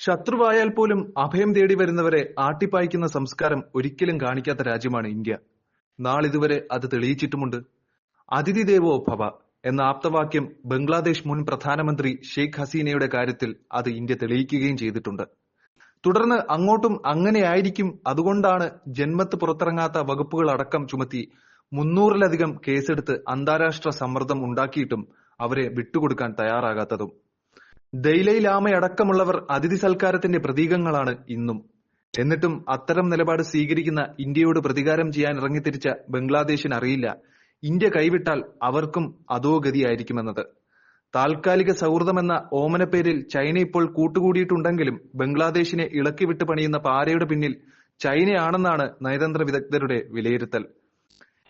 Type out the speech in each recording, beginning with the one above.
ശത്രുവായാൽ പോലും അഭയം തേടി വരുന്നവരെ ആട്ടിപ്പായിക്കുന്ന സംസ്കാരം ഒരിക്കലും കാണിക്കാത്ത രാജ്യമാണ് ഇന്ത്യ. നാളിതുവരെ അത് തെളിയിച്ചിട്ടുമുണ്ട്. അതിഥി ദേവോ ഭവ എന്ന ആപ്തവാക്യം ബംഗ്ലാദേശ് മുൻ പ്രധാനമന്ത്രി ഷെയ്ഖ് ഹസീനയുടെ കാര്യത്തിൽ അത് ഇന്ത്യ തെളിയിക്കുകയും ചെയ്തിട്ടുണ്ട്. തുടർന്ന് അങ്ങോട്ടും അങ്ങനെയായിരിക്കും, അതുകൊണ്ടാണ് ജന്മത്ത് പുറത്തിറങ്ങാത്ത വകുപ്പുകൾ അടക്കം ചുമത്തി 300-ലധികം കേസെടുത്ത് അന്താരാഷ്ട്ര സമ്മർദ്ദം ഉണ്ടാക്കിയിട്ടും അവരെ വിട്ടുകൊടുക്കാൻ തയ്യാറാകാത്തതും. ദലൈ ലാമയടക്കമുള്ളവർ അതിഥി സൽക്കാരത്തിന്റെ പ്രതീകങ്ങളാണ് ഇന്നും. എന്നിട്ടും അത്തരം നിലപാട് സ്വീകരിക്കുന്ന ഇന്ത്യയോട് പ്രതികാരം ചെയ്യാൻ ഇറങ്ങിത്തിരിച്ച ബംഗ്ലാദേശിന് അറിയില്ല, ഇന്ത്യ കൈവിട്ടാൽ അവർക്കും അതോ ഗതിയായിരിക്കുമെന്നത്. താൽക്കാലിക സൗഹൃദമെന്ന ഓമനപ്പേരിൽ ചൈന ഇപ്പോൾ കൂട്ടുകൂടിയിട്ടുണ്ടെങ്കിലും ബംഗ്ലാദേശിനെ ഇളക്കിവിട്ട് പണിയുന്ന പാരയുടെ പിന്നിൽ ചൈനയാണെന്നാണ് നയതന്ത്ര വിദഗ്ധരുടെ വിലയിരുത്തൽ.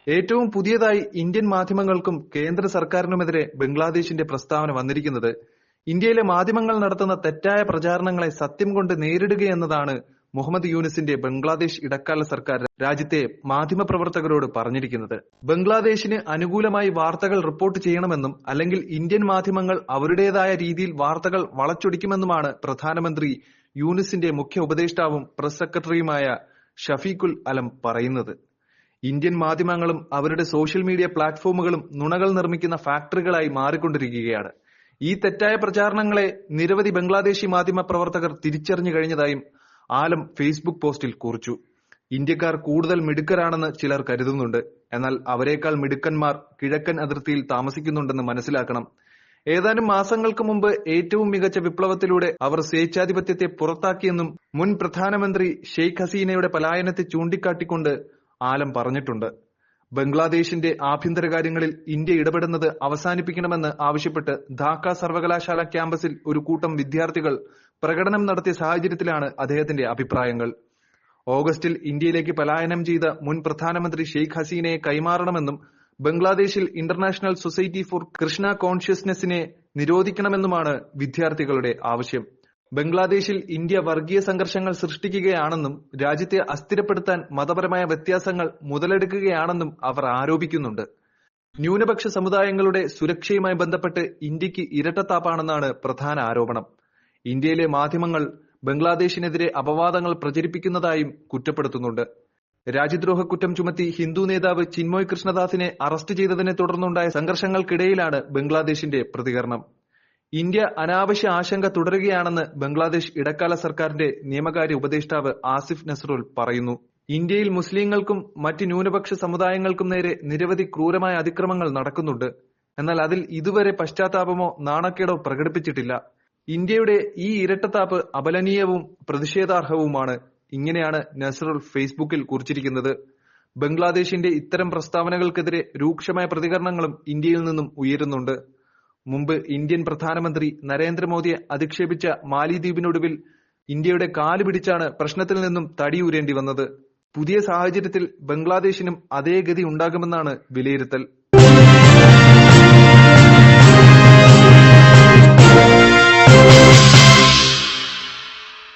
ഏറ്റവും പുതിയതായി ഇന്ത്യൻ മാധ്യമങ്ങൾക്കും കേന്ദ്ര സർക്കാരിനുമെതിരെ ബംഗ്ലാദേശിന്റെ പ്രസ്താവന വന്നിരിക്കുന്നത് ഇന്ത്യയിലെ മാധ്യമങ്ങൾ നടത്തുന്ന തെറ്റായ പ്രചാരണങ്ങളെ സത്യം കൊണ്ട് നേരിടുകയെന്നതാണ്. മുഹമ്മദ് യൂനിസിന്റെ ബംഗ്ലാദേശ് ഇടക്കാല സർക്കാർ രാജ്യത്തെ മാധ്യമപ്രവർത്തകരോട് പറഞ്ഞിരിക്കുന്നത്. ബംഗ്ലാദേശിന് അനുകൂലമായി വാർത്തകൾ റിപ്പോർട്ട് ചെയ്യണമെന്നും അല്ലെങ്കിൽ ഇന്ത്യൻ മാധ്യമങ്ങൾ അവരുടേതായ രീതിയിൽ വാർത്തകൾ വളച്ചൊടിക്കുമെന്നുമാണ് പ്രധാനമന്ത്രി യൂനിസിന്റെ മുഖ്യ ഉപദേഷ്ടാവും പ്രസ് സെക്രട്ടറിയുമായ ഷഫീഖുൽ അലം പറയുന്നത്. ഇന്ത്യൻ മാധ്യമങ്ങളും അവരുടെ സോഷ്യൽ മീഡിയ പ്ലാറ്റ്ഫോമുകളും നുണകൾ നിർമ്മിക്കുന്ന ഫാക്ടറികളായി മാറിക്കൊണ്ടിരിക്കുകയാണ്. ഈ തെറ്റായ പ്രചാരണങ്ങളെ നിരവധി ബംഗ്ലാദേശി മാധ്യമ പ്രവർത്തകർ തിരിച്ചറിഞ്ഞു കഴിഞ്ഞതായും ആലം ഫേസ്ബുക്ക് പോസ്റ്റിൽ കുറിച്ചു. ഇന്ത്യക്കാർ കൂടുതൽ മിടുക്കരാണെന്ന് ചിലർ കരുതുന്നുണ്ട്. എന്നാൽ അവരെക്കാൾ മിടുക്കന്മാർ കിഴക്കൻ അതിർത്തിയിൽ താമസിക്കുന്നുണ്ടെന്ന് മനസ്സിലാക്കണം. ഏതാനും മാസങ്ങൾക്ക് മുമ്പ് ഏറ്റവും മികച്ച വിപ്ലവത്തിലൂടെ അവർ സ്വേച്ഛാധിപത്യത്തെ പുറത്താക്കിയെന്നും മുൻ പ്രധാനമന്ത്രി ഷെയ്ഖ് ഹസീനയുടെ പലായനത്തെ ചൂണ്ടിക്കാട്ടിക്കൊണ്ട് ആലം പറഞ്ഞിട്ടുണ്ട്. ബംഗ്ലാദേശിന്റെ ആഭ്യന്തര കാര്യങ്ങളിൽ ഇന്ത്യ ഇടപെടുന്നത് അവസാനിപ്പിക്കണമെന്ന് ആവശ്യപ്പെട്ട് ധാക്ക സർവകലാശാല ക്യാമ്പസിൽ ഒരു കൂട്ടം വിദ്യാർത്ഥികൾ പ്രകടനം നടത്തിയ സാഹചര്യത്തിലാണ് അദ്ദേഹത്തിന്റെ അഭിപ്രായങ്ങൾ. ഓഗസ്റ്റിൽ ഇന്ത്യയിലേക്ക് പലായനം ചെയ്ത മുൻ പ്രധാനമന്ത്രി ഷെയ്ഖ് ഹസീനയെ കൈമാറണമെന്നും ബംഗ്ലാദേശിൽ ഇന്റർനാഷണൽ സൊസൈറ്റി ഫോർ കൃഷ്ണ കോൺഷ്യസ്നെസിനെ നിരോധിക്കണമെന്നുമാണ് വിദ്യാർത്ഥികളുടെ ആവശ്യം. ബംഗ്ലാദേശിൽ ഇന്ത്യ വർഗീയ സംഘർഷങ്ങൾ സൃഷ്ടിക്കുകയാണെന്നും രാജ്യത്തെ അസ്ഥിരപ്പെടുത്താൻ മതപരമായ വ്യത്യാസങ്ങൾ മുതലെടുക്കുകയാണെന്നും അവർ ആരോപിക്കുന്നുണ്ട്. ന്യൂനപക്ഷ സമുദായങ്ങളുടെ സുരക്ഷയുമായി ബന്ധപ്പെട്ട് ഇന്ത്യക്ക് ഇരട്ടത്താപ്പാണെന്നാണ് പ്രധാന ആരോപണം. ഇന്ത്യയിലെ മാധ്യമങ്ങൾ ബംഗ്ലാദേശിനെതിരെ അപവാദങ്ങൾ പ്രചരിപ്പിക്കുന്നതായും കുറ്റപ്പെടുത്തുന്നുണ്ട്. രാജ്യദ്രോഹ കുറ്റം ചുമത്തി ഹിന്ദു നേതാവ് ചിന്മോയ് കൃഷ്ണദാസിനെ അറസ്റ്റ് ചെയ്തതിനെ തുടർന്നുണ്ടായ സംഘർഷങ്ങൾക്കിടയിലാണ് ബംഗ്ലാദേശിന്റെ പ്രതികരണം. ഇന്ത്യ അനാവശ്യ ആശങ്ക തുടരുകയാണെന്ന് ബംഗ്ലാദേശ് ഇടക്കാല സർക്കാരിന്റെ നിയമകാര്യ ഉപദേഷ്ടാവ് ആസിഫ് നസ്രുൽ പറയുന്നു. ഇന്ത്യയിൽ മുസ്ലിങ്ങൾക്കും മറ്റ് ന്യൂനപക്ഷ സമുദായങ്ങൾക്കും നേരെ നിരവധി ക്രൂരമായ അതിക്രമങ്ങൾ നടക്കുന്നുണ്ട്. എന്നാൽ അതിൽ ഇതുവരെ പശ്ചാത്താപമോ നാണക്കേടോ പ്രകടിപ്പിച്ചിട്ടില്ല. ഇന്ത്യയുടെ ഈ ഇരട്ടത്താപ്പ് അപലനീയവും പ്രതിഷേധാർഹവുമാണ്. ഇങ്ങനെയാണ് നസ്രുൽ ഫേസ്ബുക്കിൽ കുറിച്ചിരിക്കുന്നത്. ബംഗ്ലാദേശിന്റെ ഇത്തരം പ്രസ്താവനകൾക്കെതിരെ രൂക്ഷമായ പ്രതികരണങ്ങളും ഇന്ത്യയിൽ നിന്നും ഉയരുന്നുണ്ട്. മുമ്പ് ഇന്ത്യൻ പ്രധാനമന്ത്രി നരേന്ദ്രമോദിയെ അധിക്ഷേപിച്ച മാലിദ്വീപിനൊടുവിൽ ഇന്ത്യയുടെ കാല് പിടിച്ചാണ് പ്രശ്നത്തിൽ നിന്നും തടിയൂരേണ്ടി വന്നത്. പുതിയ സാഹചര്യത്തിൽ ബംഗ്ലാദേശിനും അതേ ഗതി ഉണ്ടാകുമെന്നാണ് വിലയിരുത്തൽ.